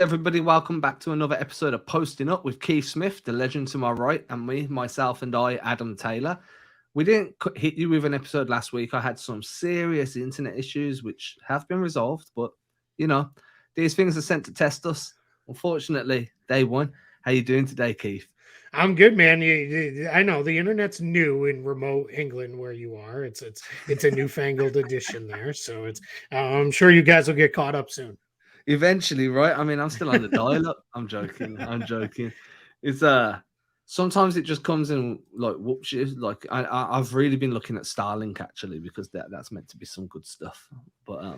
Everybody, welcome back to another episode of Posting Up with Keith Smith, the legend to my right, and me, myself, and I, Adam Taylor. We didn't hit you with an episode last week. I had some serious internet issues which have been resolved, but you know, these things are sent to test us. Unfortunately, they won. How you doing today, Keith? I'm good, man. I know the internet's new in remote England where you are. It's a newfangled edition there, so it's. I'm sure you guys will get caught up soon. Eventually, right? I mean, I'm still on the dial-up. I'm joking. I'm joking. It's sometimes it just comes in like whoops you. Like I've really been looking at Starlink actually because that's meant to be some good stuff. But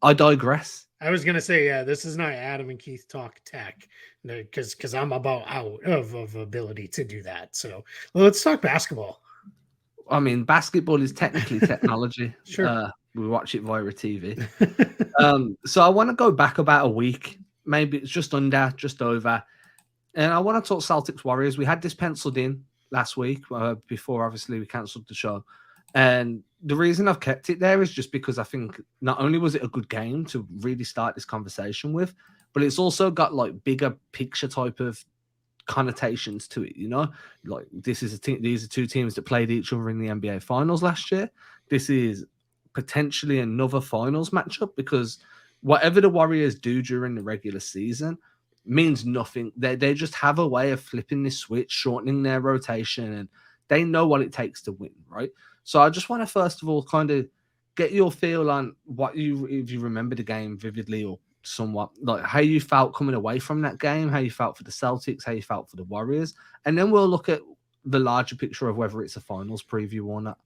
I digress. I was gonna say, yeah, this is not Adam and Keith talk tech, because I'm about out of ability to do that. So let's talk basketball. I mean, basketball is technically technology. Sure. We watch it via a TV. So I want to go back about a week. Maybe it's just under, just over. And I want to talk Celtics Warriors. We had this penciled in last week before, obviously, we cancelled the show. And the reason I've kept it there is just because I think not only was it a good game to really start this conversation with, but it's also got like bigger picture type of connotations to it. You know, like this is a team. These are two teams that played each other in the NBA Finals last year. This is potentially another Finals matchup because whatever the Warriors do during the regular season means nothing. They just have a way of flipping this switch, shortening their rotation, and they know what it takes to win, right? So I just want to first of all kind of get your feel on what you if you remember the game vividly or somewhat like how you felt coming away from that game, how you felt for the Celtics, how you felt for the Warriors, and then we'll look at the larger picture of whether it's a finals preview or not.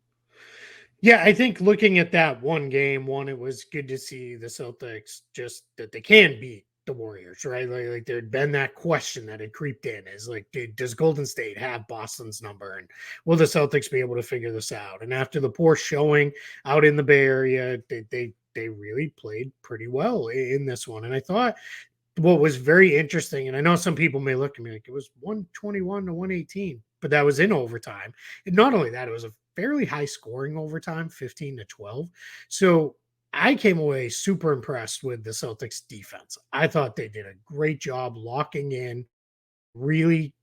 Yeah, I think looking at that one game, it was good to see the Celtics just that they can beat the Warriors, right? Like there'd been that question that had creeped in is like, does Golden State have Boston's number? And will the Celtics be able to figure this out? And after the poor showing out in the Bay Area, they really played pretty well in this one. And I thought what was very interesting, and I know some people may look at me like it was 121 to 118, but that was in overtime. And not only that, it was a fairly high scoring overtime, 15 to 12. So I came away super impressed with the Celtics defense. I thought they did a great job locking in, really,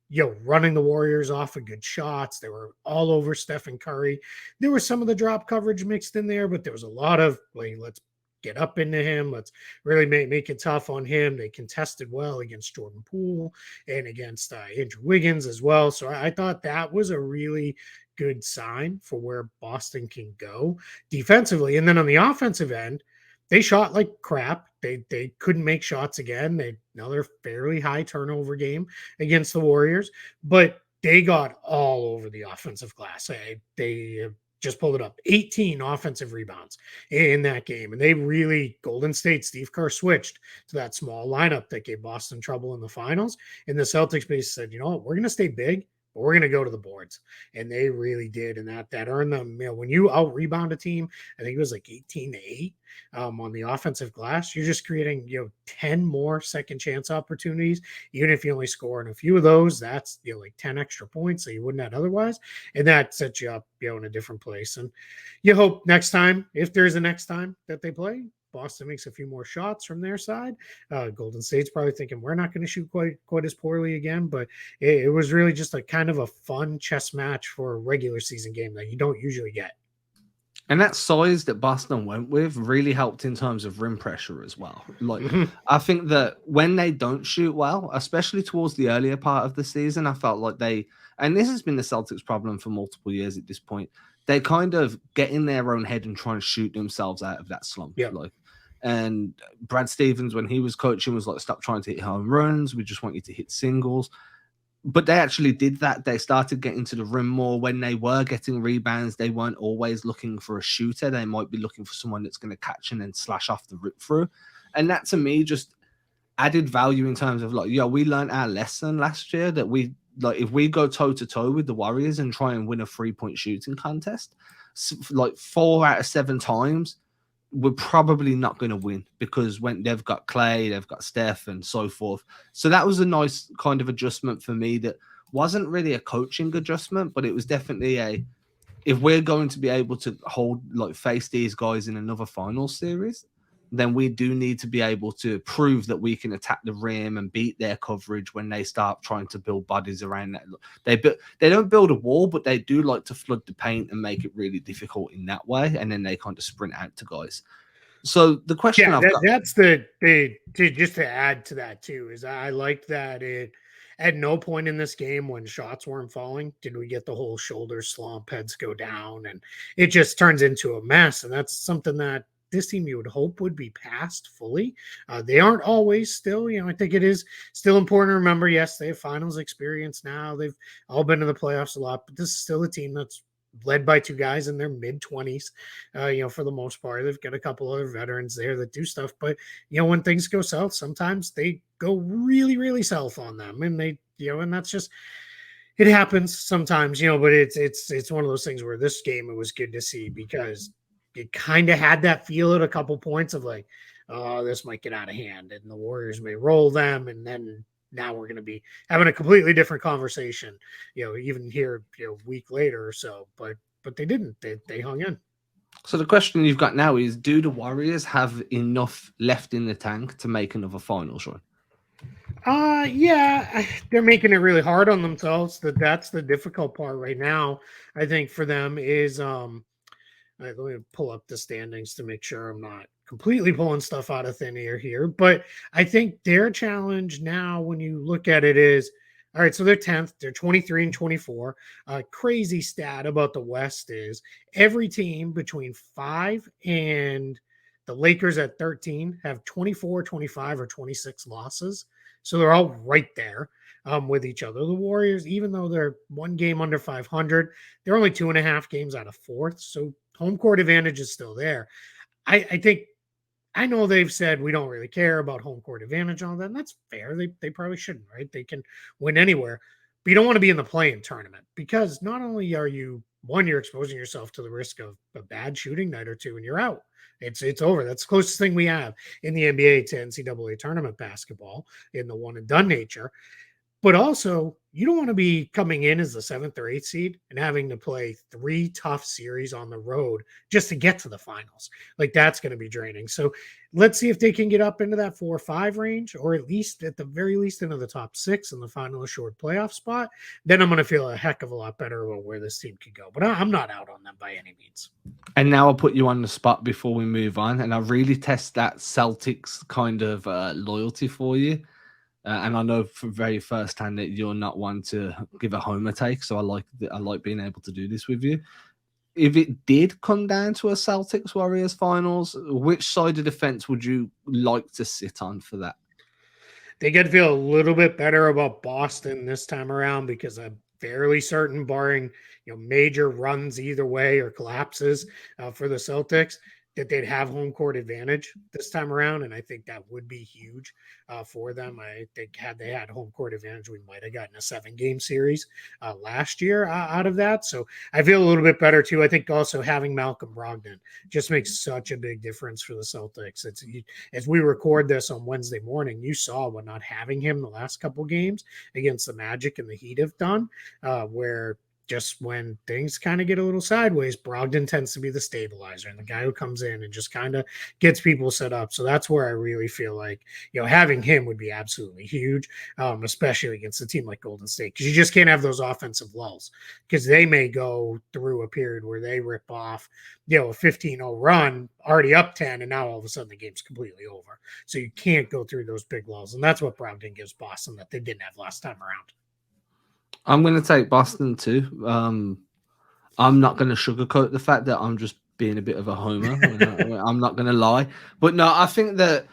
running the Warriors off of good shots. They were all over Stephen Curry. There was some of the drop coverage mixed in there, but there was a lot of like, let's get up into him. Let's really make it tough on him. They contested well against Jordan Poole and against Andrew Wiggins as well. So I thought that was a really good sign for where Boston can go defensively. And then on the offensive end, they shot like crap. They couldn't make shots again. They another fairly high turnover game against the Warriors, but they got all over the offensive glass. They just pulled it up 18 offensive rebounds in that game. And they really, Golden State, Steve Kerr switched to that small lineup that gave Boston trouble in the finals. And the Celtics basically said, you know what, we're going to stay big, but we're going to go to the boards. And they really did. And that earned them, when you out rebound a team, I think it was like 18 to 8 on the offensive glass, you're just creating, 10 more second chance opportunities. Even if you only score in a few of those, that's, like 10 extra points that you wouldn't have otherwise. And that sets you up, in a different place. And you hope next time, if there's a next time that they play, Boston makes a few more shots from their side. Golden State's probably thinking we're not going to shoot quite as poorly again, but it was really just a kind of a fun chess match for a regular season game that you don't usually get. And that size that Boston went with really helped in terms of rim pressure as well. Like, Mm-hmm. I think that when they don't shoot well, especially towards the earlier part of the season, I felt like and this has been the Celtics' problem for multiple years at this point, they kind of get in their own head and try and shoot themselves out of that slump. Yep. Like, and Brad Stevens, when he was coaching, was like, stop trying to hit home runs. We just want you to hit singles. But they actually did that. They started getting to the rim more when they were getting rebounds. They weren't always looking for a shooter. They might be looking for someone that's going to catch and then slash off the rip through. And that to me just added value in terms of like, we learned our lesson last year that if we go toe to toe with the Warriors and try and win a 3-point shooting contest, like 4 out of 7 times, we're probably not going to win because when they've got Clay, they've got Steph, and so forth. So that was a nice kind of adjustment for me. That wasn't really a coaching adjustment, but it was definitely if we're going to be able to face these guys in another final series, then we do need to be able to prove that we can attack the rim and beat their coverage when they start trying to build bodies around that. They don't build a wall, but they do like to flood the paint and make it really difficult in that way, and then they kind of sprint out to guys. So the question I've got, that's the just to add to that too, is I liked that it at no point in this game when shots weren't falling did we get the whole shoulder slump, heads go down, and it just turns into a mess. And that's something that this team you would hope would be past fully. They aren't always still, I think it is still important to remember, yes, they have finals experience now. They've all been to the playoffs a lot, but this is still a team that's led by two guys in their mid-20s, for the most part. They've got a couple other veterans there that do stuff, but when things go south, sometimes they go really, really south on them, and they, and that's just, it happens sometimes, but it's one of those things where this game, it was good to see because it kind of had that feel at a couple points of like, oh, this might get out of hand and the Warriors may roll them, and then now we're going to be having a completely different conversation, even here, a week later or so, but they didn't, they hung in. So the question you've got now is, do the Warriors have enough left in the tank to make another finals run? Yeah, they're making it really hard on themselves. That's the difficult part right now. I think for them is, let me pull up the standings to make sure I'm not completely pulling stuff out of thin air here. But I think their challenge now, when you look at it, is all right. So they're 10th. They're 23 and 24. Crazy stat about the West is every team between 5 and the Lakers at 13 have 24, 25, or 26 losses. So they're all right there with each other. The Warriors, even though they're one game under 500, they're only 2.5 games out of 4th. So home court advantage is still there. I think, I know they've said we don't really care about home court advantage and all that, and that's fair. They probably shouldn't, right? They can win anywhere, but you don't want to be in the play-in tournament because not only are you, one, you're exposing yourself to the risk of a bad shooting night or two and you're out. It's over. That's the closest thing we have in the NBA to NCAA tournament basketball in the one and done nature. But also, you don't want to be coming in as the 7th or 8th seed and having to play 3 tough series on the road just to get to the finals. Like, that's going to be draining. So let's see if they can get up into that 4 or 5 range, or at least, at the very least, into the top 6 in the final assured playoff spot. Then I'm going to feel a heck of a lot better about where this team could go. But I'm not out on them by any means. And now I'll put you on the spot before we move on, and I'll really test that Celtics kind of loyalty for you. And I know from very first hand that you're not one to give a homer take, so I like being able to do this with you. If it did come down to a Celtics Warriors finals, which side of the fence would you like to sit on for that? They get to feel a little bit better about Boston this time around because I'm fairly certain, barring major runs either way or collapses for the Celtics, that they'd have home court advantage this time around. And I think that would be huge for them. I think had they had home court advantage, we might have gotten a 7-game series last year out of that. So I feel a little bit better too. I think also having Malcolm Brogdon just makes such a big difference for the Celtics. As we record this on Wednesday morning, you saw what not having him the last couple games against the Magic and the Heat have done, where just when things kind of get a little sideways, Brogdon tends to be the stabilizer and the guy who comes in and just kind of gets people set up. So that's where I really feel like, having him would be absolutely huge, especially against a team like Golden State, because you just can't have those offensive lulls, because they may go through a period where they rip off, a 15-0 run, already up 10, and now all of a sudden the game's completely over. So you can't go through those big lulls. And that's what Brogdon gives Boston that they didn't have last time around. I'm going to take Boston too. I'm not going to sugarcoat the fact that I'm just being a bit of a homer. I'm not going to lie. But no, I think that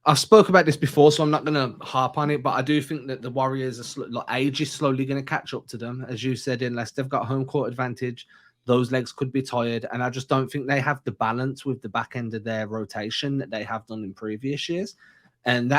I've spoke about this before, so I'm not going to harp on it. But I do think that the Warriors are age is slowly going to catch up to them. As you said, unless they've got home court advantage, those legs could be tired. And I just don't think they have the balance with the back end of their rotation that they have done in previous years. And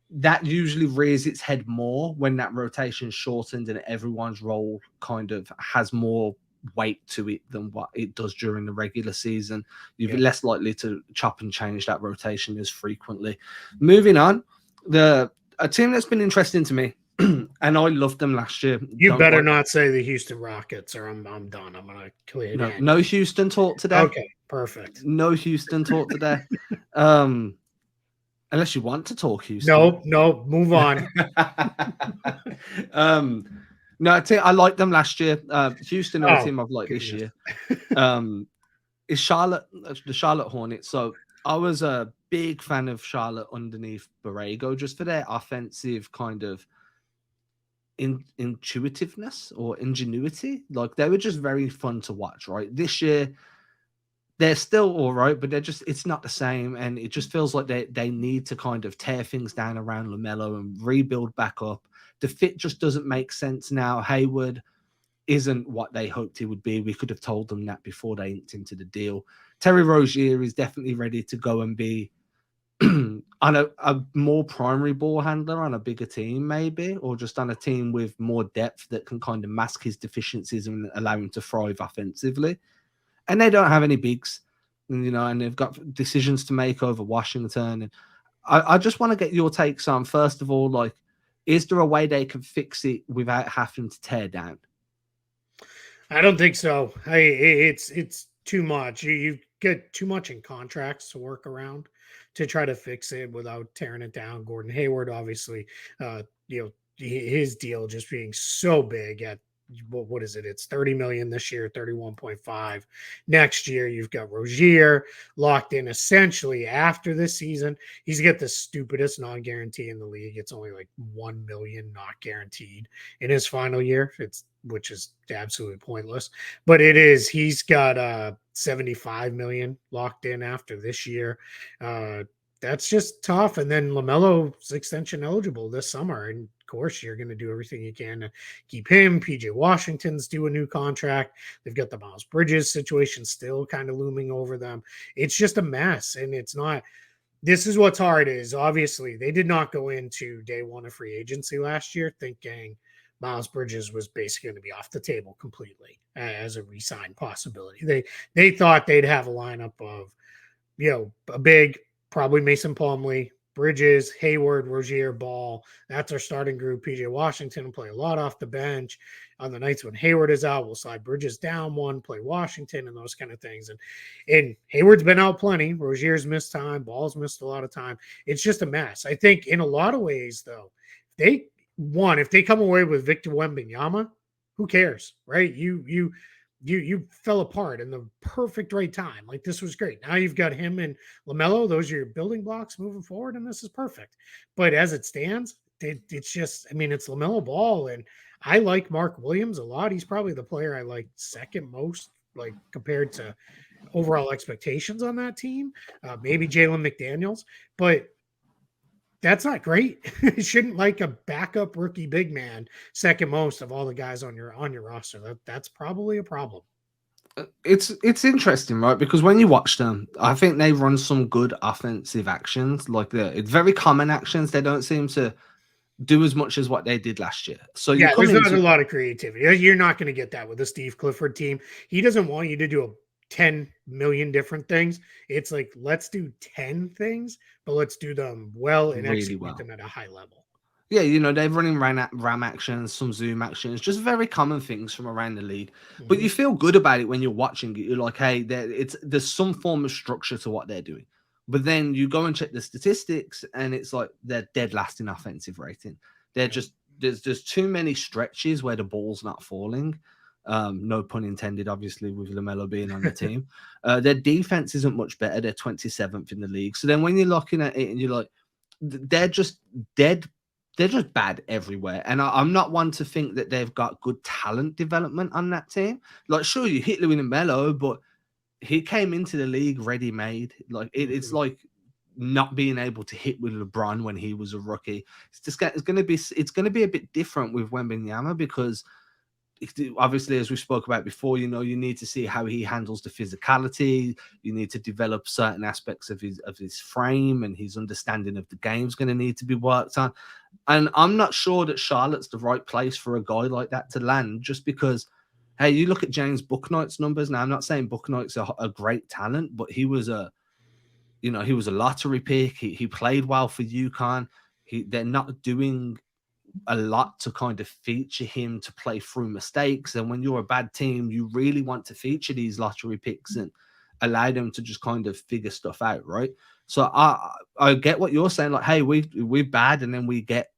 that usually rears its head more when that rotation shortened and everyone's role kind of has more weight to it than what it does during the regular season. You're less likely to chop and change that rotation as frequently. Moving on, a team that's been interesting to me, and I loved them last year. You better not say the Houston Rockets, or I'm done. I'm going to clear it. No Houston talk today. Okay, perfect. No Houston talk today. Um, unless you want to talk Houston. No, no, move on. um, no, I liked them last year. Houston are a Oh, team I've liked this goodness. year. Um, is Charlotte the Charlotte Hornets? So I was a big fan of Charlotte underneath Borrego, just for their offensive kind of intuitiveness or ingenuity. Like they were just very fun to watch. Right, this year they're still all right, but it's not the same, and it just feels like they need to kind of tear things down around LaMelo and rebuild back up. The fit just doesn't make sense now. Hayward isn't what they hoped he would be. We could have told them that before they inked into the deal. Terry Rozier is definitely ready to go and be on a more primary ball handler on a bigger team, maybe, or just on a team with more depth that can kind of mask his deficiencies and allow him to thrive offensively. And they don't have any bigs, and they've got decisions to make over Washington. And I just want to get your takes on, first of all, like, is there a way they can fix it without having to tear down? I don't think so. It's too much. You get too much in contracts to work around to try to fix it without tearing it down. Gordon Hayward, obviously, his deal just being so big at what is it? It's 30 million this year, 31.5 next year. You've got Rozier locked in essentially after this season. He's got the stupidest non-guarantee in the league. It's only like 1 million not guaranteed in his final year. Which is absolutely pointless, but he's got 75 million locked in after this year. That's just tough. And then LaMelo's extension eligible this summer, and of course you're going to do everything you can to keep him. PJ Washington's due a new contract. They've got the Miles Bridges situation still kind of looming over them. It's just a mess, and it's not. This is what's hard is obviously they did not go into day one of free agency last year thinking Miles Bridges was basically going to be off the table completely as a re-sign possibility. They thought they'd have a lineup of, a big, probably Mason Plumlee, Bridges, Hayward, Rozier, Ball. That's our starting group. PJ Washington will play a lot off the bench. On the nights when Hayward is out, we'll slide Bridges down one, play Washington, and those kind of things. And Hayward's been out plenty. Rozier's missed time. Ball's missed a lot of time. It's just a mess. I think in a lot of ways, though, if they come away with Victor Wembanyama, who cares, right? You fell apart in the perfect right time. Like this was great. Now you've got him and LaMelo. Those are your building blocks moving forward, and this is perfect. But as it stands, it's just, it's LaMelo Ball, and I like Mark Williams a lot. He's probably the player I like second most, like compared to overall expectations on that team. Maybe Jalen McDaniels, but that's not great. It shouldn't like a backup rookie big man second most of all the guys on your roster. That's probably a problem. It's interesting, right? Because when you watch them, I think they run some good offensive actions. Like it's very common actions. They don't seem to do as much as what they did last year. So you Yeah, come there's not a into lot of creativity. You're not going to get that with a Steve Clifford team. He doesn't want you to do 10 million different things. It's like, let's do 10 things, but let's do them well and really execute well. them at a high level. Yeah, they're running ram actions, some zoom actions, just very common things from around the league. But Mm-hmm. you feel good about it when you're watching it. You're like, hey, there's some form of structure to what they're doing. But then you go and check the statistics, and it's like they're dead last in offensive rating. They're Yeah. just there's too many stretches where the ball's not falling. No pun intended, obviously, with LaMelo being on the team. Their defense isn't much better. They're 27th in the league. So then when you're looking at it and you're like, they're just dead they're just bad everywhere. And I'm not one to think that they've got good talent development on that team. Like, sure, you hit Louis and Melo, but he came into the league ready made. Like, it's Mm-hmm. like not being able to hit with LeBron when he was a rookie. It's going to be a bit different with Wembanyama because obviously, as we spoke about before, you need to see how he handles the physicality. You need to develop certain aspects of his frame, and his understanding of the game is going to need to be worked on. And I'm not sure that Charlotte's the right place for a guy like that to land, just because, hey, you look at James Bouknight's numbers. Now, I'm not saying Bouknight's a great talent, but he was a lottery pick. He played well for UConn. They're not doing a lot to kind of feature him to play through mistakes. And when you're a bad team, you really want to feature these lottery picks. And allow them to just kind of figure stuff out, right? So I get what you're saying. Like, hey, we're bad, and then we get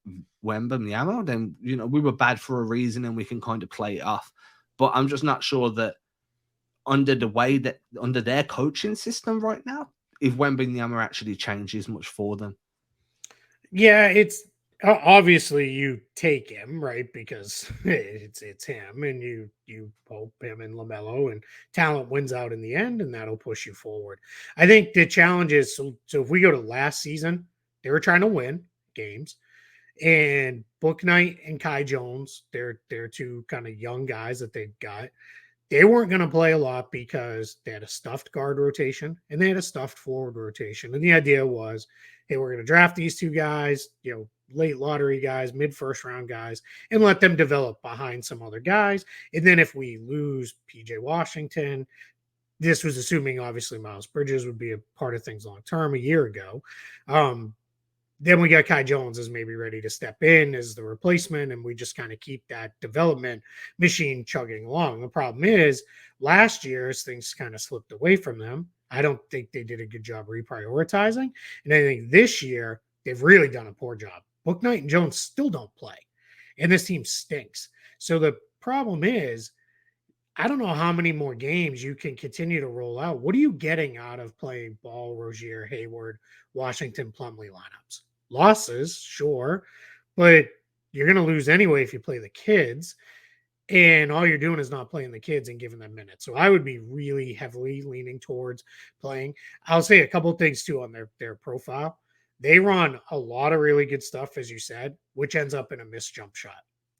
Wembanyama. Then we were bad for a reason, and we can kind of play it off. But I'm just not sure that under their coaching system right now, if Wembanyama actually changes much for them. Yeah, it's obviously you take him, right? Because it's him, and you hope him and LaMelo and talent wins out in the end, and that'll push you forward. I think the challenge is so if we go to last season, they were trying to win games, and Book Knight and Kai Jones, they're two kind of young guys that they got. They weren't going to play a lot because they had a stuffed guard rotation and they had a stuffed forward rotation. And the idea was, hey, we're going to draft these two guys, late lottery guys, mid first round guys, and let them develop behind some other guys. And then if we lose PJ Washington, this was assuming obviously Miles Bridges would be a part of things long term a year ago. Then we got Kai Jones as maybe ready to step in as the replacement, and we just kind of keep that development machine chugging along. The problem is last year, as things kind of slipped away from them, I don't think they did a good job reprioritizing. And I think this year, they've really done a poor job. Book Knight and Jones still don't play, and this team stinks. So the problem is, I don't know how many more games you can continue to roll out. What are you getting out of playing Ball, Rozier, Hayward, Washington, Plumlee lineups? Losses, sure, but you're going to lose anyway if you play the kids. And all you're doing is not playing the kids and giving them minutes. So I would be really heavily leaning towards playing. I'll say a couple of things too on their profile. They run a lot of really good stuff, as you said, which ends up in a missed jump shot.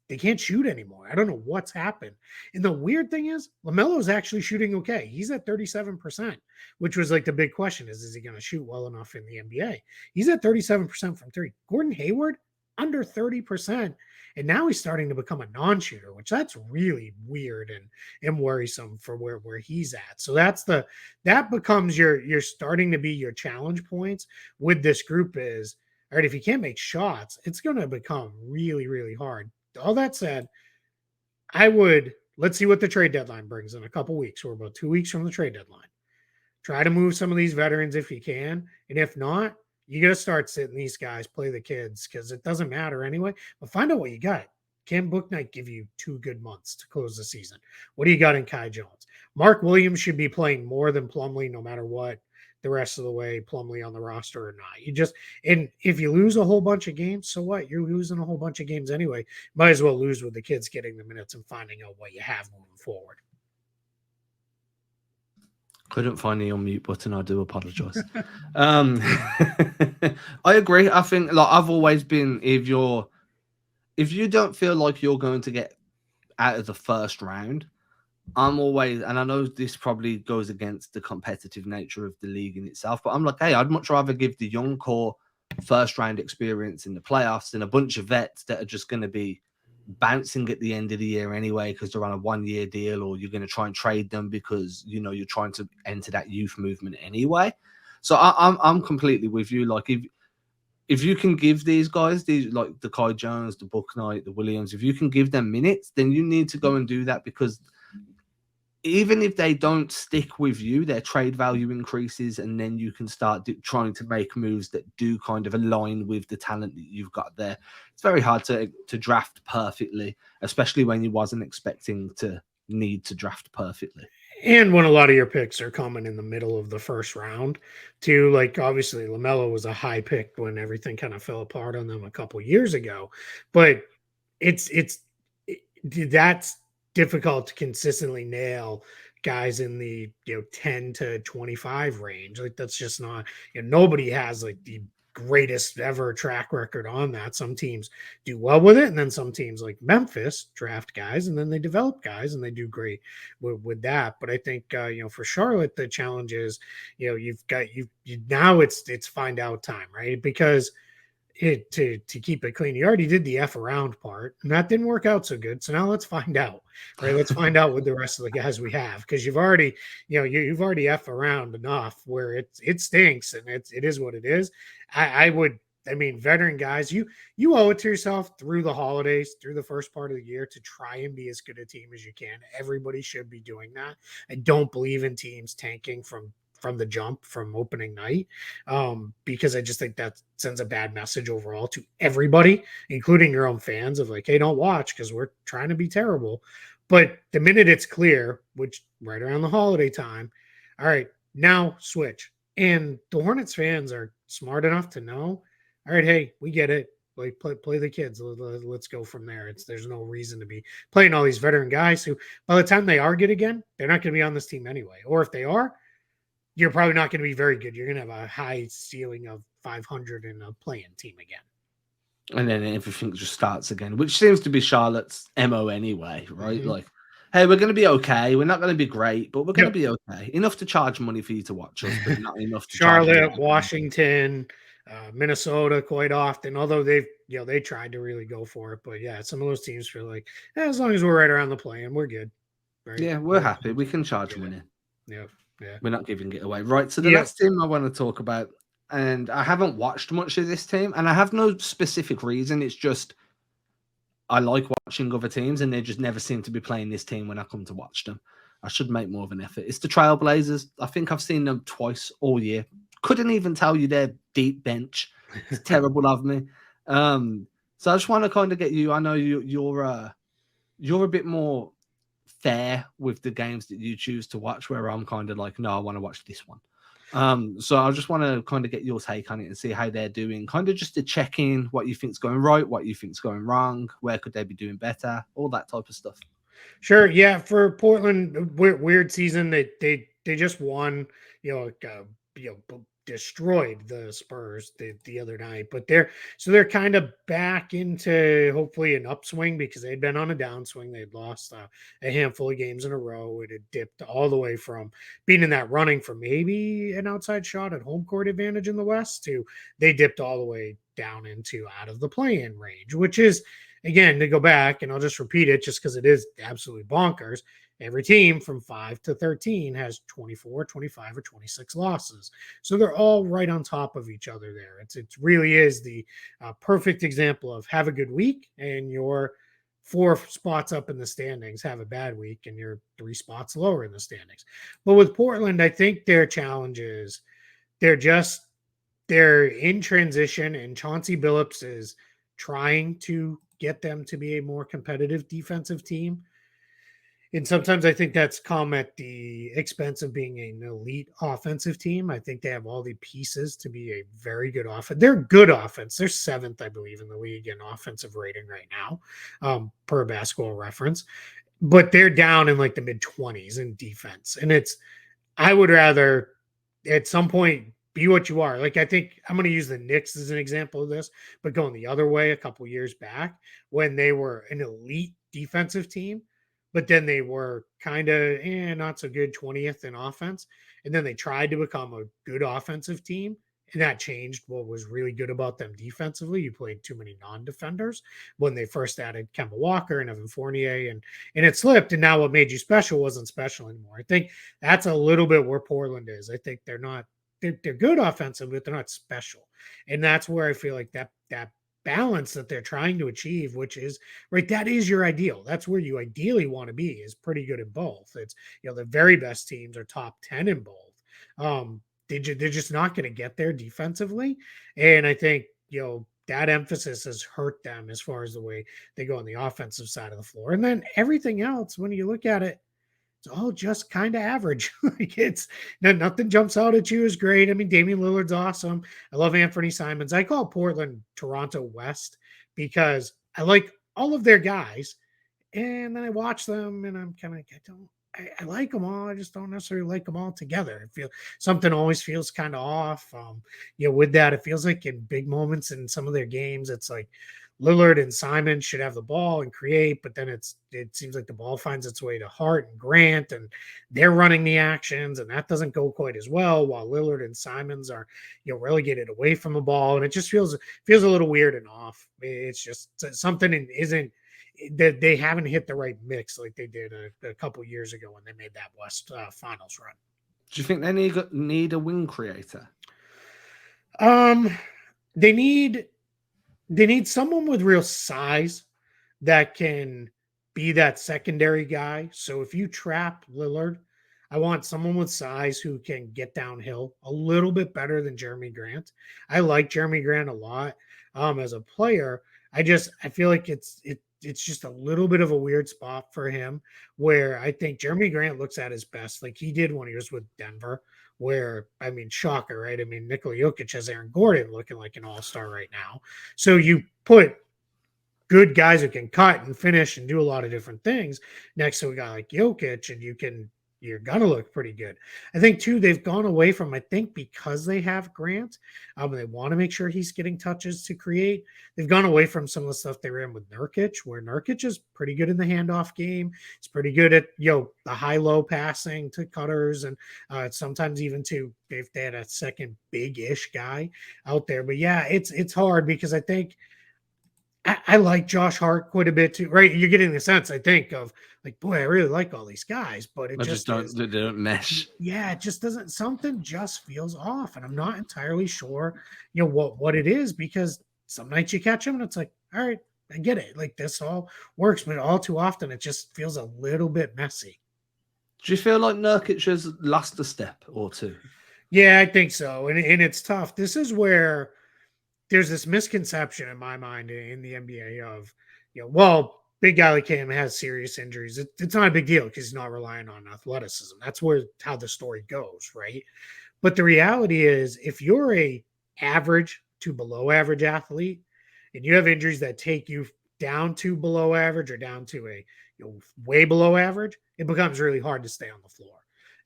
They can't shoot anymore. I don't know what's happened. And the weird thing is, LaMelo is actually shooting okay. He's at 37%, which was like the big question is he going to shoot well enough in the NBA? He's at 37% from three. Gordon Hayward, under 30%. And now he's starting to become a non-shooter, which that's really weird and worrisome for where he's at. So that becomes you're starting to be your challenge points with this group is, all right, if you can't make shots, it's going to become really, really hard. All that said, let's see what the trade deadline brings in a couple weeks. We're about 2 weeks from the trade deadline. Try to move some of these veterans if you can. And if not, you got to start sitting these guys, play the kids, because it doesn't matter anyway. But find out what you got. Can Book Knight give you 2 good months to close the season? What do you got in Kai Jones? Mark Williams should be playing more than Plumlee no matter what the rest of the way, Plumlee on the roster or not. And if you lose a whole bunch of games, so what? You're losing a whole bunch of games anyway. Might as well lose with the kids getting the minutes and finding out what you have moving forward. Couldn't find the unmute button. I do apologize. I agree. I think I've always been, if you don't feel like you're going to get out of the first round, I'm always, and I know this probably goes against the competitive nature of the league in itself, but I'm like, hey, I'd much rather give the young core first round experience in the playoffs than a bunch of vets that are just going to be bouncing at the end of the year anyway because they're on a 1-year deal, or you're going to try and trade them because you're trying to enter that youth movement anyway. So I'm completely with you. Like if you can give these guys like the Kai Jones, the Book Knight, the Williams, if you can give them minutes, then you need to go and do that, because even if they don't stick with you, their trade value increases, and then you can start trying to make moves that do kind of align with the talent that you've got there. It's very hard to draft perfectly, especially when you wasn't expecting to need to draft perfectly. And when a lot of your picks are coming in the middle of the first round, too, like obviously LaMelo was a high pick when everything kind of fell apart on them a couple years ago, but that's difficult to consistently nail guys in the 10 to 25 range. Like that's just not, nobody has like the greatest ever track record on that. Some teams do well with it, and then some teams like Memphis draft guys and then they develop guys and they do great with that. But I think for Charlotte, the challenge is now it's find out time, right? Because to keep it clean, you already did the F around part, and that didn't work out so good. So now let's find out, right? Let's find out with the rest of the guys we have, because you've already F around enough where it stinks, and it is what it is. I would I mean, veteran guys, you owe it to yourself through the holidays, through the first part of the year to try and be as good a team as you can. Everybody should be doing that. I don't believe in teams tanking from the jump from opening night, because I just think that sends a bad message overall to everybody, including your own fans of like, hey, don't watch because we're trying to be terrible. But the minute it's clear, which right around the holiday time, all right, now switch. And the Hornets fans are smart enough to know, all right, hey, we get it. Like play the kids. Let's go from there. There's no reason to be playing all these veteran guys who, by the time they are good again, they're not going to be on this team anyway. Or if they are, you're probably not going to be very good. You're going to have a high ceiling of 500 in a playing team again. And then everything just starts again, which seems to be Charlotte's MO anyway, right? Mm-hmm. Like, hey, we're going to be okay. We're not going to be great, but we're going to Yep. be okay. Enough to charge money for you to watch us, but not enough to charge Charlotte, money. Washington, Minnesota quite often, although they tried to really go for it. But yeah, some of those teams feel like, as long as we're right around the play-in, we're good. Right? Yeah, we're happy. We can charge money. Yep. Yeah. We're not giving it away. Right. So the Yep. last team I want to talk about, and I haven't watched much of this team, and I have no specific reason. It's just I like watching other teams, and they just never seem to be playing this team when I come to watch them. I should make more of an effort. It's the Trailblazers. I think I've seen them twice all year. Couldn't even tell you their deep bench. It's terrible of me. So I just want to kind of get you. I know you're a bit more fair with the games that you choose to watch, where I'm kind of like, no, I want to watch this one. So I just want to kind of get your take on it and see how they're doing, kind of just to check in what you think's going right, what you think's going wrong, where could they be doing better, all that type of stuff. Sure. Yeah. For Portland, weird season. They just won. Destroyed the Spurs the other night. But they're kind of back into hopefully an upswing because they'd been on a downswing. They'd lost a handful of games in a row. It had dipped all the way from being in that running for maybe an outside shot at home court advantage in the West to they dipped all the way down into out of the play-in range, which is, again, to go back, and I'll just repeat it just because it is absolutely bonkers. Every team from 5 to 13 has 24, 25, or 26 losses. So they're all right on top of each other there. It really is the perfect example of have a good week and you're 4 spots up in the standings, have a bad week and you're 3 spots lower in the standings. But with Portland, I think their challenge is they're in transition, and Chauncey Billups is trying to get them to be a more competitive defensive team. And sometimes I think that's come at the expense of being an elite offensive team. I think they have all the pieces to be a very good offense. They're good offense. They're 7th, I believe, in the league in offensive rating right now, per Basketball Reference. But they're down in like the mid 20s in defense. And I would rather at some point be what you are. Like, I think I'm going to use the Knicks as an example of this, but going the other way a couple years back when they were an elite defensive team, but then they were kind of not so good 20th in offense. And then they tried to become a good offensive team. And that changed what was really good about them defensively. You played too many non-defenders when they first added Kemba Walker and Evan Fournier, and it slipped. And now what made you special wasn't special anymore. I think that's a little bit where Portland is. I think they're good offensive, but they're not special. And that's where I feel like that balance that they're trying to achieve, which is right, that is your ideal. That's where you ideally want to be, is pretty good in both. It's, the very best teams are top 10 in both. They're just not going to get there defensively. And I think, that emphasis has hurt them as far as the way they go on the offensive side of the floor. And then everything else, when you look at it, it's all just kind of average. Like, nothing jumps out at you as great. I mean, Damian Lillard's awesome. I love Anthony Simons. I call Portland Toronto West because I like all of their guys, and then I watch them and I'm kind of I like them all. I just don't necessarily like them all together. I feel something always feels kind of off. With that, it feels like in big moments in some of their games, it's like Lillard and Simon should have the ball and create, but then it seems like the ball finds its way to Hart and Grant, and they're running the actions, and that doesn't go quite as well. While Lillard and Simons are, relegated away from the ball, and it just feels a little weird and off. It's just something isn't that they haven't hit the right mix like they did a couple years ago when they made that West Finals run. Do you think they need a wing creator? They need someone with real size that can be that secondary guy. So if you trap Lillard, I want someone with size who can get downhill a little bit better than Jeremy Grant. I like Jeremy Grant a lot as a player. I feel like it's just a little bit of a weird spot for him where I think Jeremy Grant looks at his best like he did when he was with Denver, where I mean, shocker, right? I mean, Nikola Jokic has Aaron Gordon looking like an all-star right now. So you put good guys who can cut and finish and do a lot of different things next to a guy like Jokic, and you're gonna look pretty good. I think too they've gone away from, I think because they have Grant, they want to make sure he's getting touches to create. They've gone away from some of the stuff they ran with Nurkic, where Nurkic is pretty good in the handoff game. He's pretty good at the high-low passing to cutters, and sometimes even to if they had a second big-ish guy out there. But yeah, it's hard because I think I like Josh Hart quite a bit too, right? You're getting the sense, I think, of like, boy, I really like all these guys, but it just they don't mesh. Yeah, it just doesn't. Something just feels off, and I'm not entirely sure, what it is, because some nights you catch them and it's like, all right, I get it, like this all works, but all too often it just feels a little bit messy. Do you feel like Nurkic has lost a step or two? Yeah, I think so, and it's tough. This is where there's this misconception in my mind in the NBA of, well, big guy like him has serious injuries. It's not a big deal because he's not relying on athleticism. That's how the story goes, right? But the reality is, if you're a average to below average athlete and you have injuries that take you down to below average or down to a way below average, it becomes really hard to stay on the floor.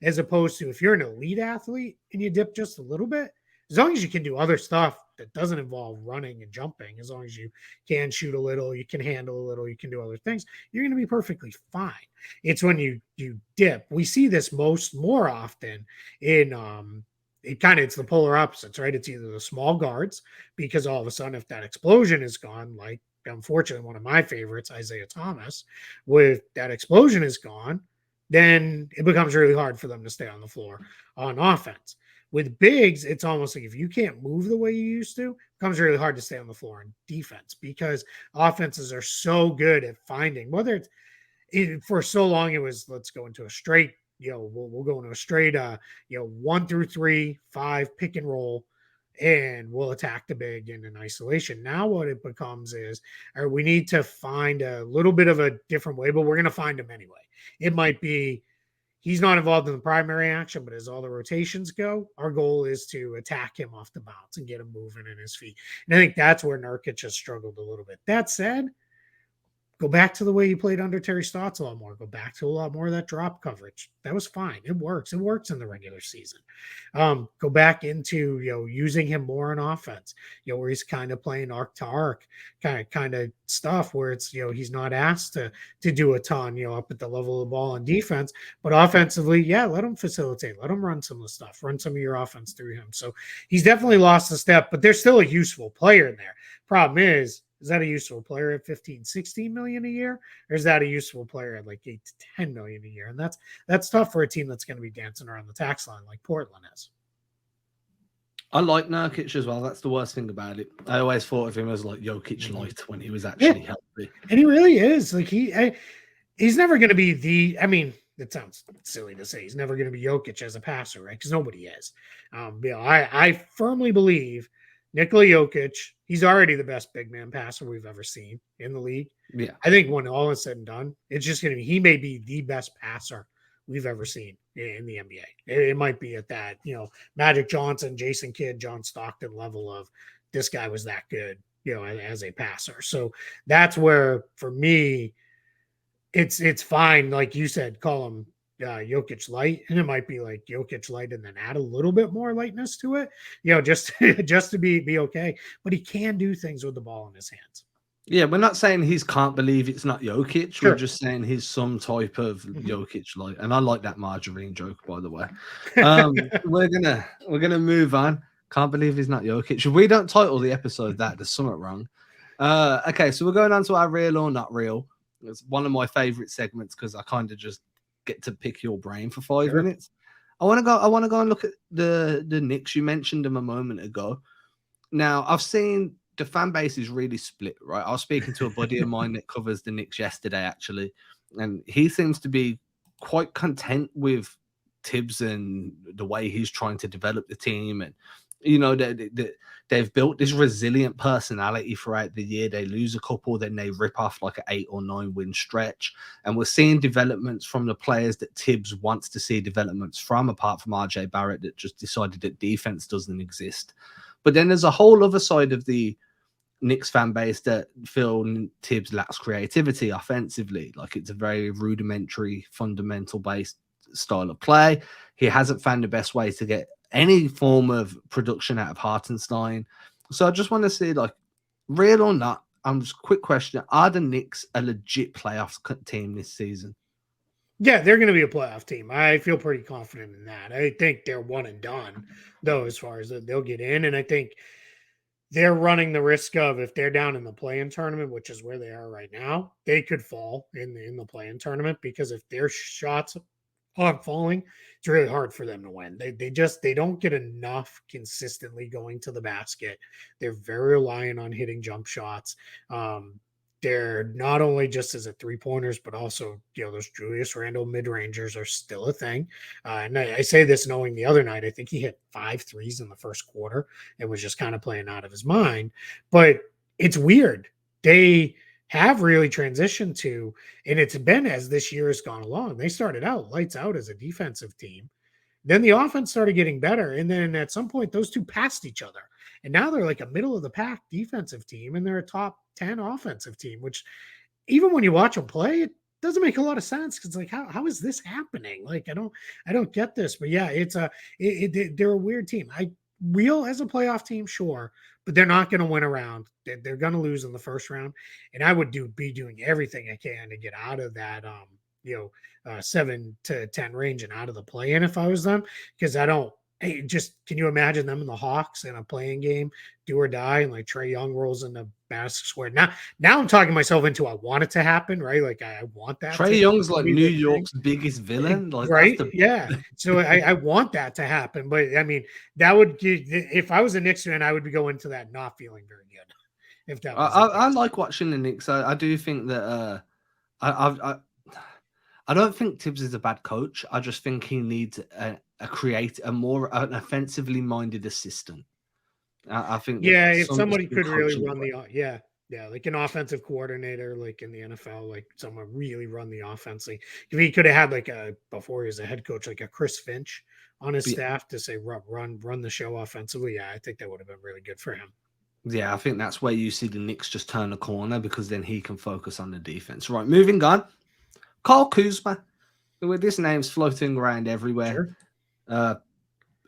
As opposed to if you're an elite athlete and you dip just a little bit, as long as you can do other stuff that doesn't involve running and jumping, as long as you can shoot a little, you can handle a little, you can do other things, you're going to be perfectly fine. It's when you dip. We see this more often in it's the polar opposites, right? It's either the small guards, because all of a sudden, if that explosion is gone, like unfortunately one of my favorites, Isaiah Thomas, with that explosion is gone, then it becomes really hard for them to stay on the floor on offense. With bigs, it's almost like if you can't move the way you used to, it becomes really hard to stay on the floor in defense, because offenses are so good at finding, whether for so long it was, let's go into a straight, we'll go into a straight 1 through 3, 5 pick and roll, and we'll attack the big in an isolation. Now what it becomes is, we need to find a little bit of a different way, but we're going to find him anyway. It might be he's not involved in the primary action, but as all the rotations go, our goal is to attack him off the bounce and get him moving in his feet. And I think that's where Nurkic has struggled a little bit. That said, go back to the way he played under Terry Stotts a lot more. Go back to a lot more of that drop coverage. That was fine. It works. It works in the regular season. Go back into using him more in offense. Where he's kind of playing arc to arc kind of stuff, where it's he's not asked to do a ton up at the level of the ball on defense, but offensively, yeah, let him facilitate. Let him run some of the stuff. Run some of your offense through him. So he's definitely lost a step, but there's still a useful player in there. Problem is that a useful player at 15, 16 million a year? Or is that a useful player at like 8 to 10 million a year? And that's tough for a team that's going to be dancing around the tax line like Portland is. I like Nurkic as well. That's the worst thing about it. I always thought of him as like Jokic light when he was actually healthy. And he really is. Like he's never going to be it sounds silly to say he's never going to be Jokic as a passer, right? Because nobody is. I firmly believe Nikola Jokic, he's already the best big man passer we've ever seen in the league. Yeah. I think when all is said and done, it's just going to be, he may be the best passer we've ever seen in the NBA. It might be at that, Magic Johnson, Jason Kidd, John Stockton level of this guy was that good, as a passer. So that's where, for me, it's fine. Like you said, call him Jokic light, and it might be like Jokic light and then add a little bit more lightness to it, just to be okay. But he can do things with the ball in his hands. Yeah, we're not saying he's can't believe it's not Jokic. Sure. We're just saying he's some type of Jokic light, and I like that margarine joke, by the way. We're gonna move on. Can't believe he's not Jokic. If we don't title the episode that, there's something wrong. Okay, so we're going on to our real or not real. It's one of my favorite segments because I kind of just get to pick your brain for 5 minutes. I want to go and look at the Knicks. You mentioned them a moment ago. Now, I've seen the fan base is really split, right? I was speaking to a buddy of mine that covers the Knicks yesterday, actually, and he seems to be quite content with Tibbs and the way he's trying to develop the team. And, they've built this resilient personality throughout the year. They lose a couple, then they rip off like an 8 or 9 win stretch. And we're seeing developments from the players that Tibbs wants to see developments from, apart from RJ Barrett, that just decided that defense doesn't exist. But then there's a whole other side of the Knicks fan base that feel Tibbs lacks creativity offensively. Like, it's a very rudimentary, fundamental based style of play. He hasn't found the best way to get any form of production out of Hartenstein. So I just want to see, like, real or not, just quick question. Are the Knicks a legit playoff team this season? Yeah, they're going to be a playoff team. I feel pretty confident in that. I think they're one and done, though, as far as they'll get in. And I think they're running the risk of, if they're down in the play-in tournament, which is where they are right now, they could fall in the play-in tournament, because if their shots aren't falling, it's really hard for them to win. They don't get enough consistently going to the basket. They're very reliant on hitting jump shots. They're not only just as a 3-pointers, but also, those Julius Randle mid-rangers are still a thing. And I say this knowing the other night, I think he hit 5 threes in the first quarter and was just kind of playing out of his mind. But it's weird. They have really transitioned to, and it's been as this year has gone along, they started out lights out as a defensive team. Then the offense started getting better. And then at some point, those two passed each other. And now they're like a middle of the pack defensive team, and they're a top 10 offensive team, which, even when you watch them play, it doesn't make a lot of sense. Cause like, how is this happening? Like, I don't get this, but yeah, they're a weird team. Real as a playoff team, sure, but they're not going to win a round. They're going to lose in the first round. And I would be doing everything I can to get out of that, 7 to 10 range and out of the play-in if I was them, because can you imagine them and the Hawks in a playing game, do or die, and like Trae Young rolls in the Madison Square. Now I'm talking myself into, I want it to happen, right? Like, I want that. Trae Young's like New York's biggest villain, like, right? Yeah. So I want that to happen, but I mean, that would if I was a Knicks fan, I would be going into that not feeling very good. If that was I like watching the Knicks. I do think that I don't think Tibbs is a bad coach. I just think he needs an offensively minded assistant. I think if somebody could really run like an offensive coordinator, like in the NFL, like someone really run the offense. Like, if he could have had before he was a head coach, like a Chris Finch on his staff to say run the show offensively. Yeah, I think that would have been really good for him. Yeah, I think that's where you see the Knicks just turn a corner, because then he can focus on the defense. Right, moving on. Kyle Kuzma. This name's floating around everywhere. Sure.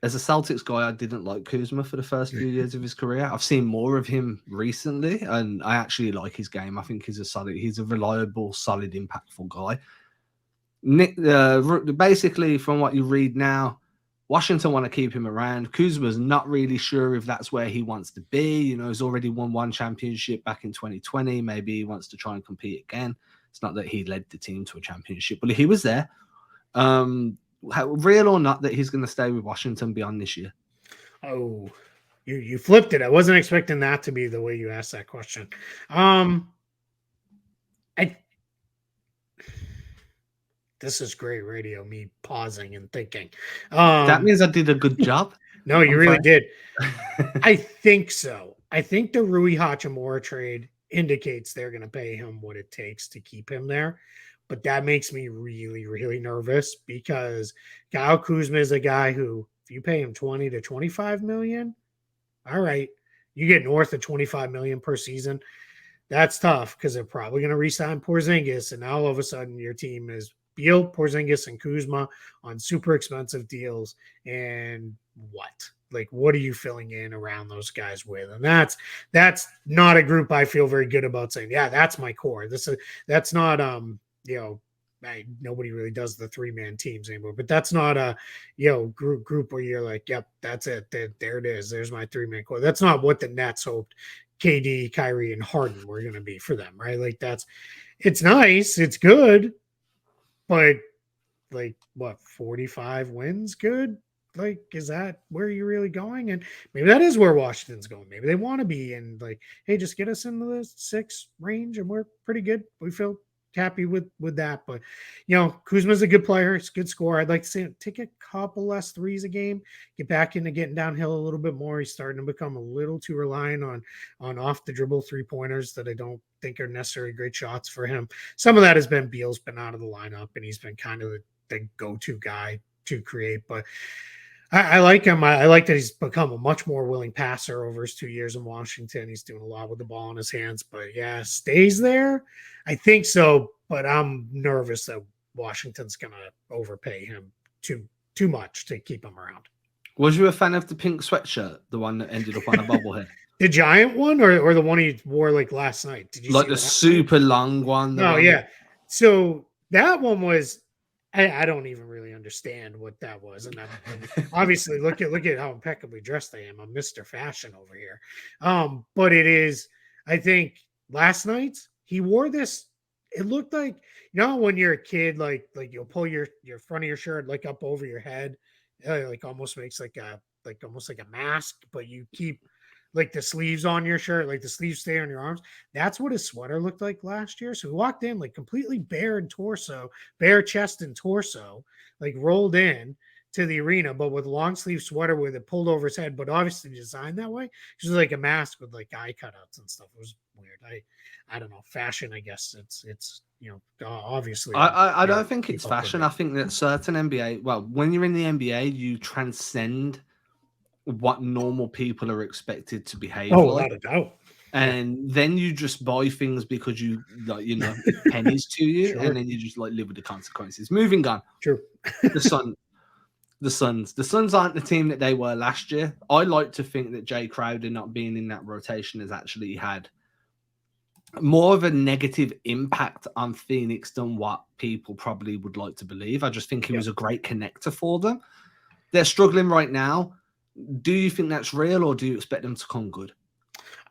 As a Celtics guy, I didn't like Kuzma for the first few years of his career. I've seen more of him recently, and I actually like his game. I think he's a reliable, solid, impactful guy. Basically, from what you read now, Washington want to keep him around. Kuzma's not really sure if that's where he wants to be. He's already won one championship back in 2020. Maybe he wants to try and compete again. It's not that he led the team to a championship, but he was there. Real or not that he's going to stay with Washington beyond this year? Oh, you flipped it. I wasn't expecting that to be the way you asked that question. This is great radio, me pausing and thinking. That means I did a good job. No, you really did. I think so. I think the Rui Hachimura trade indicates they're going to pay him what it takes to keep him there. But that makes me really, really nervous, because Kyle Kuzma is a guy who, if you pay him 20 to 25 million, all right, you get north of 25 million per season. That's tough, because they're probably going to re-sign Porzingis, and now all of a sudden your team is Beal, Porzingis, and Kuzma on super expensive deals. And what are you filling in around those guys with? And that's not a group I feel very good about saying, yeah, that's my core. That's not nobody really does the 3-man teams anymore, but that's not a group where you're like, yep, that's it. There it is. There's my 3-man core. That's not what the Nets hoped KD, Kyrie, and Harden were going to be for them, right? Like, it's nice, it's good, but like, what, 45 wins good? Like, is that where you're really going? And maybe that is where Washington's going. Maybe they want to be in, like, hey, just get us into the 6 range and we're pretty good. We feel happy with that. But Kuzma's a good player. He's a good scorer. I'd like to see him take a couple less threes a game, get back into getting downhill a little bit more. He's starting to become a little too reliant on off the dribble 3-pointers that I don't think are necessarily great shots for him. Some of that has been Beal's been out of the lineup and he's been kind of the go-to guy to create. But I like him. I like that he's become a much more willing passer over his 2 years in Washington. He's doing a lot with the ball in his hands. But yeah, stays there? I think so. But I'm nervous that Washington's going to overpay him too much to keep him around. Was you a fan of the pink sweatshirt, the one that ended up on a bobblehead? The giant one or the one he wore like last night? Did you like the super long one? Oh, yeah. So that one was, I don't even really understand what that was. And obviously look at how impeccably dressed I am. I'm Mr. Fashion over here. But it is, I think last night he wore this. It looked like, when you're a kid, like you'll pull your front of your shirt like up over your head, like almost makes almost like a mask, but you keep like the sleeves on your shirt, like the sleeves stay on your arms. That's what his sweater looked like last year. So he walked in like completely bare chest and torso, like rolled in to the arena, but with long sleeve sweater with it pulled over his head, but obviously designed that way. It was like a mask with like eye cutouts and stuff. It was weird. I don't know. Fashion, I guess it's obviously. I don't think it's fashion. I think that certain NBA, when you're in the NBA, you transcend what normal people are expected to behave like. Without a doubt. And then you just buy things because you pennies to you, Sure. and then you just live with the consequences. Moving on. True. The Suns aren't the team that they were last year. I like to think that Jay Crowder not being in that rotation has actually had more of a negative impact on Phoenix than what people probably would like to believe. I just think he was a great connector for them. They're struggling right now. Do you think that's real, or do you expect them to come good?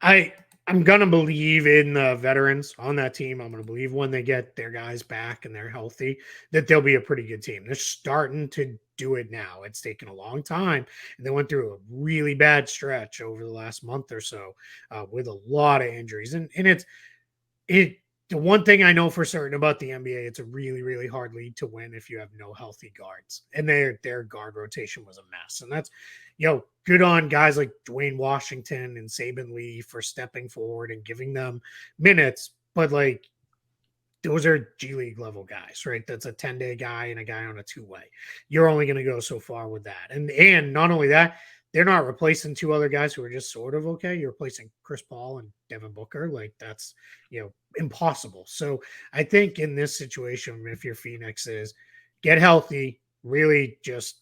I'm going to believe in the veterans on that team. I'm going to believe when they get their guys back and they're healthy that they'll be a pretty good team. They're starting to do it now. It's taken a long time, and they went through a really bad stretch over the last month or so with a lot of injuries. And the one thing I know for certain about the NBA, it's a really, really hard league to win if you have no healthy guards. And their guard rotation was a mess. And that's, good on guys like Dwayne Washington and Saban Lee for stepping forward and giving them minutes. But those are G League level guys, right? That's a 10-day guy and a guy on a 2-way. You're only going to go so far with that. And not only that, they're not replacing 2 other guys who are just sort of okay. You're replacing Chris Paul and Devin Booker. That's, impossible. So I think in this situation, if you're Phoenix, is get healthy, really just,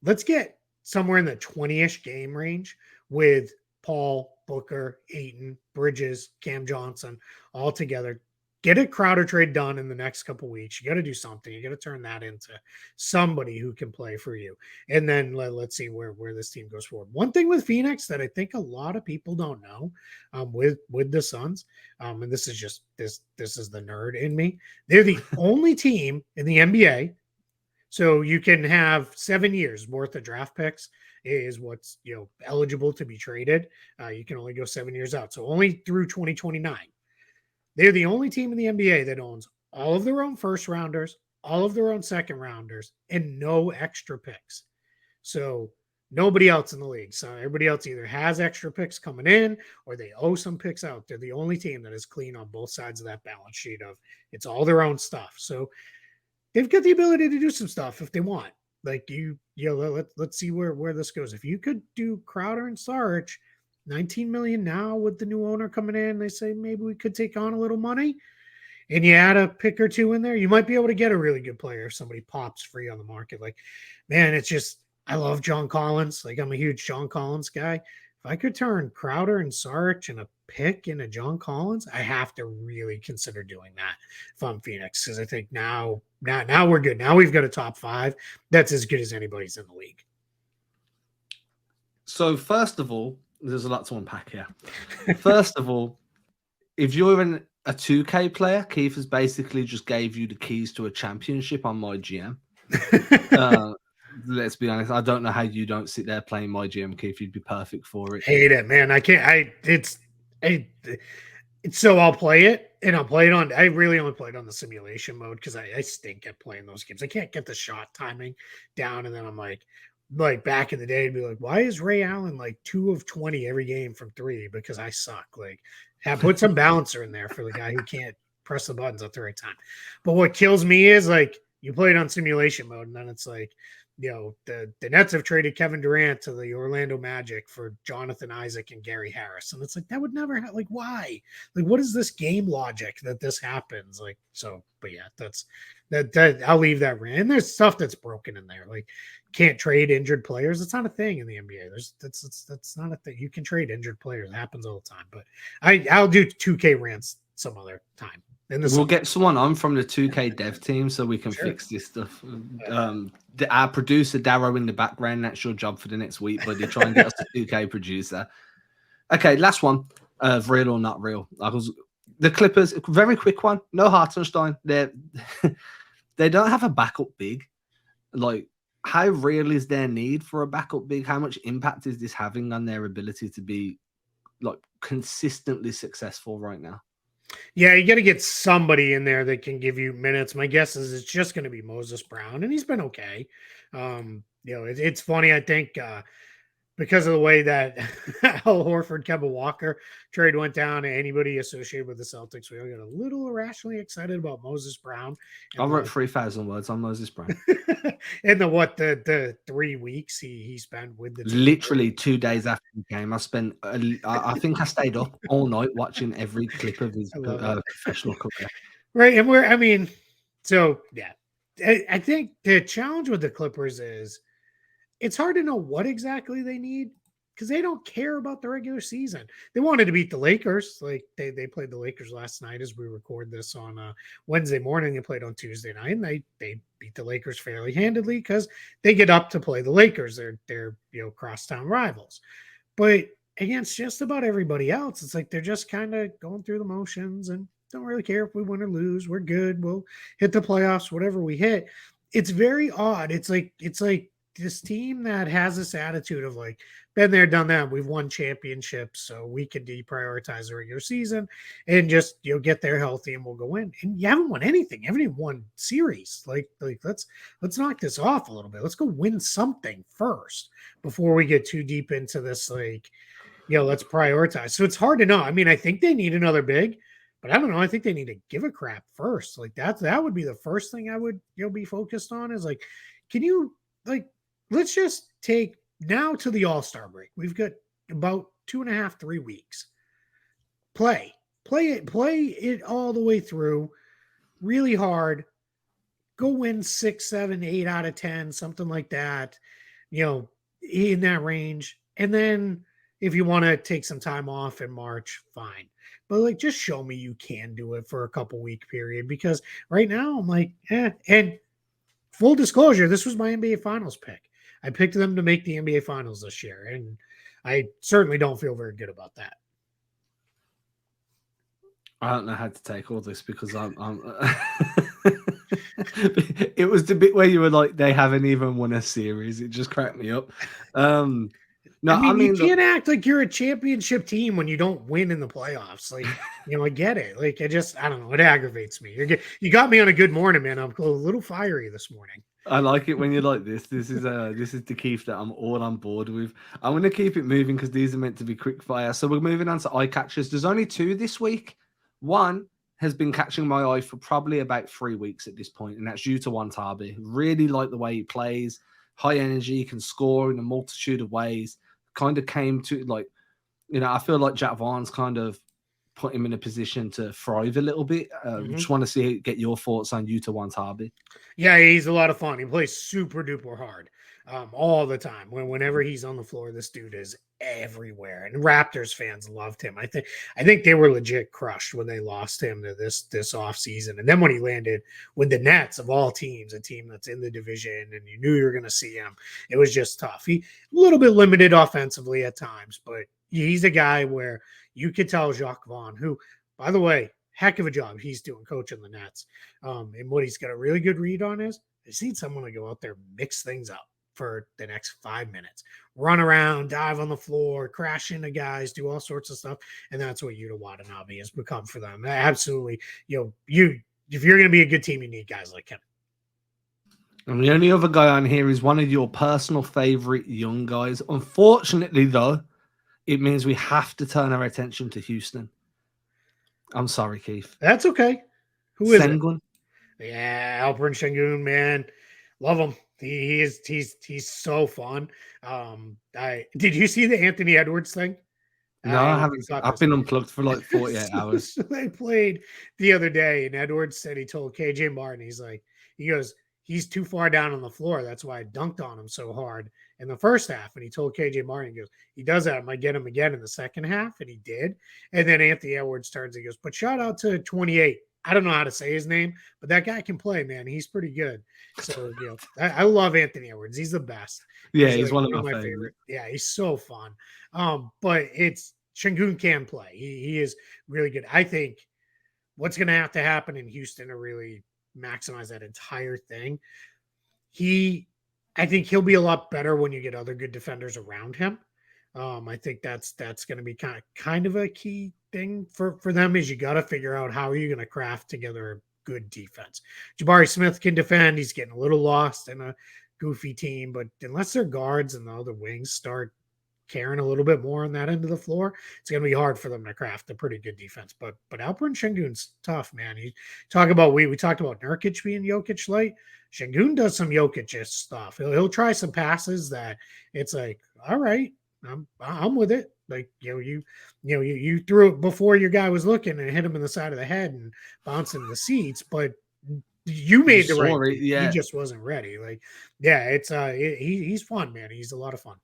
let's get somewhere in the 20-ish game range with Paul, Booker, Ayton, Bridges, Cam Johnson all together. Get a Crowder trade done in the next couple of weeks. You got to do something. You got to turn that into somebody who can play for you. And then let's see where this team goes forward. One thing with Phoenix that I think a lot of people don't know with the Suns, and this is just this is the nerd in me. They're the only team in the NBA. So you can have 7 years worth of draft picks is what's eligible to be traded. You can only go 7 years out. So only through 2029. They're the only team in the NBA that owns all of their own first rounders, all of their own second rounders, and no extra picks. So nobody else in the league. So everybody else either has extra picks coming in or they owe some picks out. They're the only team that is clean on both sides of that balance sheet of it's all their own stuff. So they've got the ability to do some stuff if they want. Let's see where this goes. If you could do Crowder and Sarge, 19 million now with the new owner coming in, they say maybe we could take on a little money, and you add a pick or 2 in there, you might be able to get a really good player if somebody pops free on the market. It's just, I love John Collins. I'm a huge John Collins guy. If I could turn Crowder and Sarge and a pick into John Collins, I have to really consider doing that if I'm Phoenix, because I think now we're good. Now we've got a top 5 that's as good as anybody's in the league. So first of all, there's a lot to unpack here. First of all, if you're a 2K player, Keith has basically just gave you the keys to a championship on my GM. let's be honest. I don't know how you don't sit there playing my GM Keith. You'd be perfect for it. Hate it, man. I can't. So I'll play it, and I'll play it on. I really only play it on the simulation mode because I stink at playing those games. I can't get the shot timing down, and then I'm like back in the day, I'd be like, why is Ray Allen like 2 of 20 every game from 3? Because I suck. Like, put some balancer in there for the guy who can't press the buttons at the right time. But what kills me is like you play it on simulation mode, and then it's like, the Nets have traded Kevin Durant to the Orlando Magic for Jonathan Isaac and Gary Harris. And it's like, that would never happen. Like, why? Like, what is this game logic that this happens? Like, so, but yeah, that I'll leave that rant. And there's stuff that's broken in there. Like, can't trade injured players. It's not a thing in the NBA. That's not a thing. You can trade injured players. It happens all the time. But I'll do 2K rants some other time. We'll get someone on from the 2K dev team so we can fix this stuff. Our producer, Darrow, in the background, that's your job for the next week, buddy. Try and get us a 2K producer. Okay, last one. Real or not real. The Clippers, very quick one. No Hartenstein. They don't have a backup big. Like, how real is their need for a backup big? How much impact is this having on their ability to be like consistently successful right now? Yeah, you got to get somebody in there that can give you minutes. My guess is it's just going to be Moses Brown, and he's been okay. It's funny. I think because of the way that Al Horford, Kemba Walker trade went down, and anybody associated with the Celtics, we all got a little irrationally excited about Moses Brown. I wrote 3,000 words on Moses Brown. And the 3 weeks he spent with the team. Literally 2 days after the game, I spent. I think I stayed up all night watching every clip of his professional career. Right, and so yeah, I think the challenge with the Clippers is it's hard to know what exactly they need because they don't care about the regular season. They wanted to beat the Lakers. Like they played the Lakers last night as we record this on Wednesday morning. They played on Tuesday night, and they beat the Lakers fairly handedly because they get up to play the Lakers. They're crosstown rivals. But against just about everybody else, it's like they're just kind of going through the motions and don't really care if we win or lose. We're good. We'll hit the playoffs, whatever we hit. It's very odd. It's like this team that has this attitude of like, been there, done that. We've won championships, so we can deprioritize the regular season and just get there healthy, and we'll go in. And you haven't won anything. You haven't even won series. Like let's knock this off a little bit. Let's go win something first before we get too deep into this. Like, let's prioritize. So it's hard to know. I mean, I think they need another big, but I don't know. I think they need to give a crap first. Like that would be the first thing I would be focused on. Is like, can you let's just take now to the All-Star break. We've got about 2.5, 3 weeks. Play it all the way through really hard. Go win 6, 7, 8 out of 10, something like that, in that range. And then if you want to take some time off in March, fine. But just show me you can do it for a couple week period, because right now I'm like, and full disclosure, this was my NBA Finals pick. I picked them to make the NBA Finals this year, and I certainly don't feel very good about that. I don't know how to take all this because I'm it was the bit where you were like, they haven't even won a series. It just cracked me up. No, I mean, you can't act like you're a championship team when you don't win in the playoffs. Like, I get it. Like, I don't know. It aggravates me. You got me on a good morning, man. I'm a little fiery this morning. I like it when you're like this. This is the Keith that I'm all on board with. I'm going to keep it moving because these are meant to be quick fire. So we're moving on to Eyecatchers. There's only 2 this week. One has been catching my eye for probably about 3 weeks at this point, and that's Yuta Watanabe. Really like the way he plays. High energy, can score in a multitude of ways. Kind of came to I feel like Jack Vaughn's kind of put him in a position to thrive a little bit. Just want to get your thoughts on Yuta Watanabe. Yeah, he's a lot of fun. He plays super duper hard all the time. Whenever he's on the floor, this dude is everywhere. And Raptors fans loved him. I think they were legit crushed when they lost him to this offseason. And then when he landed with the Nets, of all teams, a team that's in the division, and you knew you were going to see him, it was just tough. He a little bit limited offensively at times, but he's a guy where you could tell Jacques Vaughn, who, by the way, heck of a job he's doing coaching the Nets. And what he's got a really good read on is they need someone to go out there and mix things up. for the next 5 minutes. Run around, dive on the floor, crash into guys, do all sorts of stuff. And that's what Yuta Watanabe has become for them. Absolutely. If you're going to be a good team, you need guys like him. And the only other guy on here is one of your personal favorite young guys. Unfortunately, though, it means we have to turn our attention to Houston. I'm sorry, Keith. That's okay. Who is Sengun? it? Yeah, Alperen Sengun, man. Love him. He's so fun. Did you see the Anthony Edwards thing? No, I haven't. I've been unplugged for like 48 hours. So they played the other day, and Edwards said he told KJ Martin, he goes, he's too far down on the floor. That's why I dunked on him so hard in the first half. And he told KJ Martin, he goes, he does that. I might get him again in the second half. And he did. And then Anthony Edwards turns and goes, but shout out to 28. I don't know how to say his name, but that guy can play, man. He's pretty good. So, I love Anthony Edwards. He's the best. Yeah, he's one of my favorite. Yeah, he's so fun. But Sengun can play. He is really good. I think what's going to happen in Houston to really maximize that entire thing, I think he'll be a lot better when you get other good defenders around him. I think that's going to be kind of a key thing for them is you got to figure out how are you going to craft together a good defense. Jabari Smith can defend. He's getting a little lost in a goofy team, but unless their guards and the other wings start caring a little bit more on that end of the floor, it's going to be hard for them to craft a pretty good defense. But Alperen Sengun's tough, man. We talked about Nurkic being Jokic light. Sengun does some Jokic stuff. He'll try some passes that it's like, all right, I'm with it. Like, you threw it before your guy was looking and hit him in the side of the head and bounced in the seats, but you made the right thing. Yeah. He just wasn't ready. Like, yeah, he's fun, man. He's a lot of fun.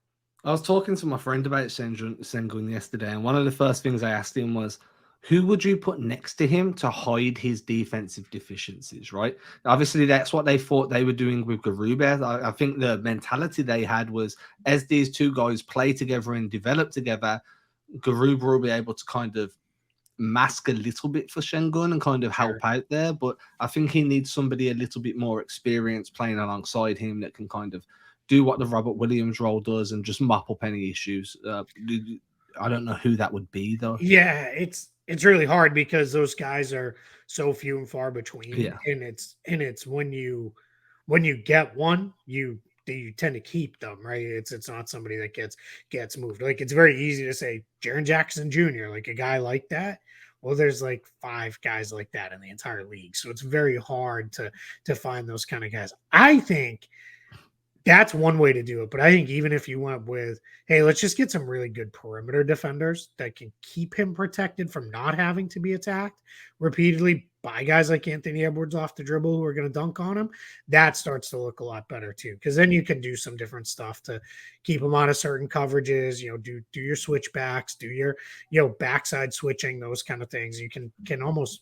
I was talking to my friend about Sengun yesterday, and one of the first things I asked him was, who would you put next to him to hide his defensive deficiencies, right? Obviously, that's what they thought they were doing with Garube. I think the mentality they had was, as these two guys play together and develop together, Garube will be able to kind of mask a little bit for Sengun and kind of help out there. But I think he needs somebody a little bit more experienced playing alongside him that can kind of do what the Robert Williams role does and just mop up any issues. I don't know who that would be, though. Yeah, it's really hard because those guys are so few and far between. Yeah. And it's when you get one, you tend to keep them, right? It's not somebody that gets moved. Like, it's very easy to say Jaren Jackson Jr., like a guy like that. Well, there's like 5 guys like that in the entire league. So it's very hard to find those kind of guys. I think that's one way to do it. But I think even if you went with, hey, let's just get some really good perimeter defenders that can keep him protected from not having to be attacked repeatedly by guys like Anthony Edwards off the dribble who are going to dunk on him, that starts to look a lot better too. Because then you can do some different stuff to keep him out of certain coverages, do your switchbacks, do your, backside switching, those kind of things. You can almost,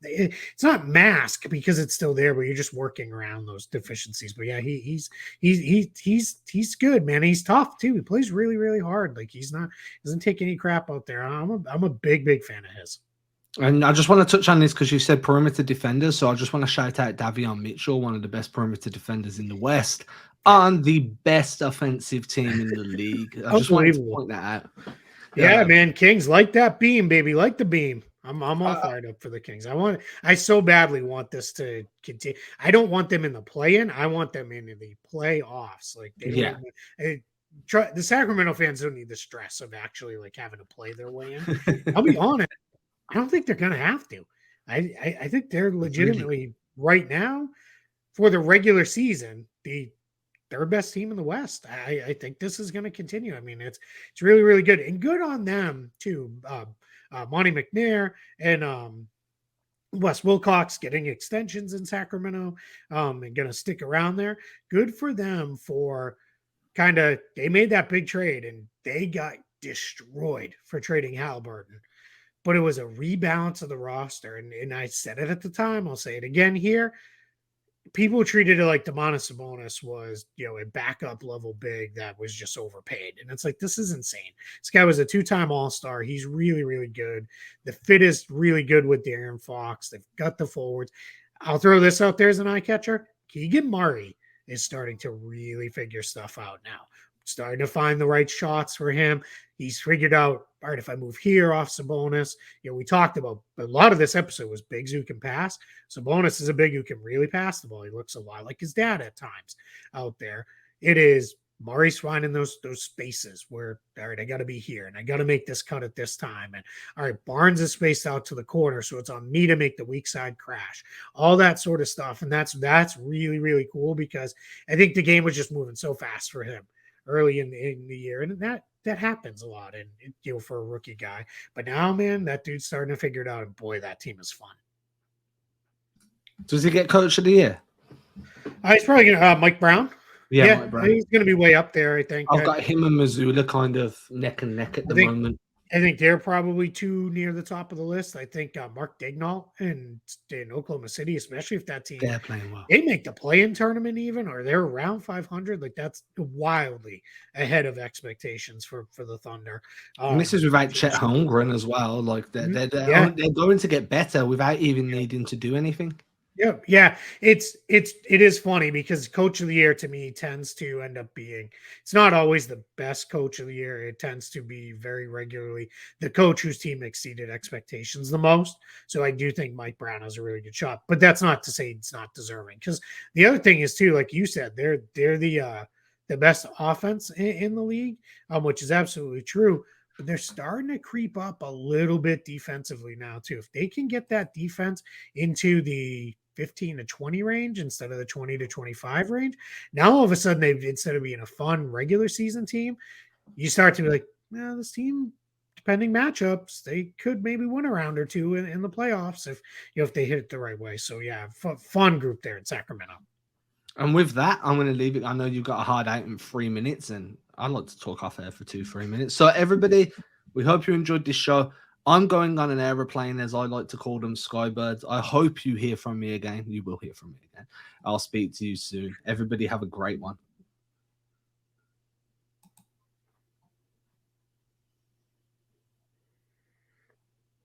it's not mask because it's still there, but you're just working around those deficiencies. But yeah, he's good, man. He's tough too. He plays really, really hard. Like, doesn't take any crap out there. I'm a big fan of his. And I just want to touch on this because you said perimeter defenders. So I just want to shout out Davion Mitchell, one of the best perimeter defenders in the West, on the best offensive team in the league. I just wanted to point that out. Yeah, man. Kings like that beam, baby. Like the beam. I'm all fired up for the Kings. I so badly want this to continue. I don't want them in the play-in. I want them in the playoffs. Like, the Sacramento fans don't need the stress of actually like having to play their way in. I'll be honest. I don't think they're going to have to. I think they're legitimately right now for the regular season the third best team in the West. I think this is going to continue. I mean, it's really, really good and good on them too. Monty McNair and Wes Wilcox getting extensions in Sacramento and going to stick around there. Good for them for they made that big trade and they got destroyed for trading Halliburton. But it was a rebalance of the roster. And I said it at the time. I'll say it again here. People treated it like Domantas Sabonis was, a backup level big that was just overpaid. And it's like, this is insane. This guy was a 2-time All-Star. He's really, really good. The fit is really good with De'Aaron Fox. They've got the forwards. I'll throw this out there as an eye catcher. Keegan Murray is starting to really figure stuff out now. Starting to find the right shots for him. He's figured out, all right, if I move here off Sabonis, we talked about a lot of this episode was bigs who can pass. Sabonis is a big who can really pass the ball. He looks a lot like his dad at times out there. It is Murray's finding those spaces where, all right, I got to be here and I got to make this cut at this time. And all right, Barnes is spaced out to the corner, so it's on me to make the weak side crash. All that sort of stuff, and that's really, really cool because I think the game was just moving so fast for him early in the year, and that happens a lot, and for a rookie guy. But now, man, that dude's starting to figure it out, and boy, that team is fun. Does he get Coach of the Year? He's probably gonna Mike Brown. Yeah, Mike Brown. He's going to be way up there, I think. I've got him and Missoula kind of neck and neck at the moment. I think they're probably two near the top of the list. I think Mark Daigneault in Oklahoma City, especially if that team they're playing well, they make the play-in tournament even, or they're around 500. Like that's wildly ahead of expectations for the Thunder. And this is without Chet Holmgren as well. Like they're going to get better without even needing to do anything. Yeah. It is funny because Coach of the Year to me tends to end up being, it's not always the best Coach of the Year. It tends to be very regularly the coach whose team exceeded expectations the most. So I do think Mike Brown has a really good shot, but that's not to say it's not deserving. Because the other thing is too, like you said, they're the best offense in the league, which is absolutely true. But they're starting to creep up a little bit defensively now too. If they can get that defense into the 15 to 20 range instead of the 20 to 25 range, now all of a sudden instead of being a fun regular season team, you start to be like, well, this team, depending matchups, they could maybe win a round or two in the playoffs if they hit it the right way. So yeah, fun group there in Sacramento. And with that, I'm going to leave it. I know you've got a hard out in 3 minutes, and I'd like to talk off air for 2-3 minutes. So everybody, we hope you enjoyed this show. I'm going on an aeroplane, as I like to call them, skybirds. I hope you hear from me again. You will hear from me again. I'll speak to you soon. Everybody have a great one.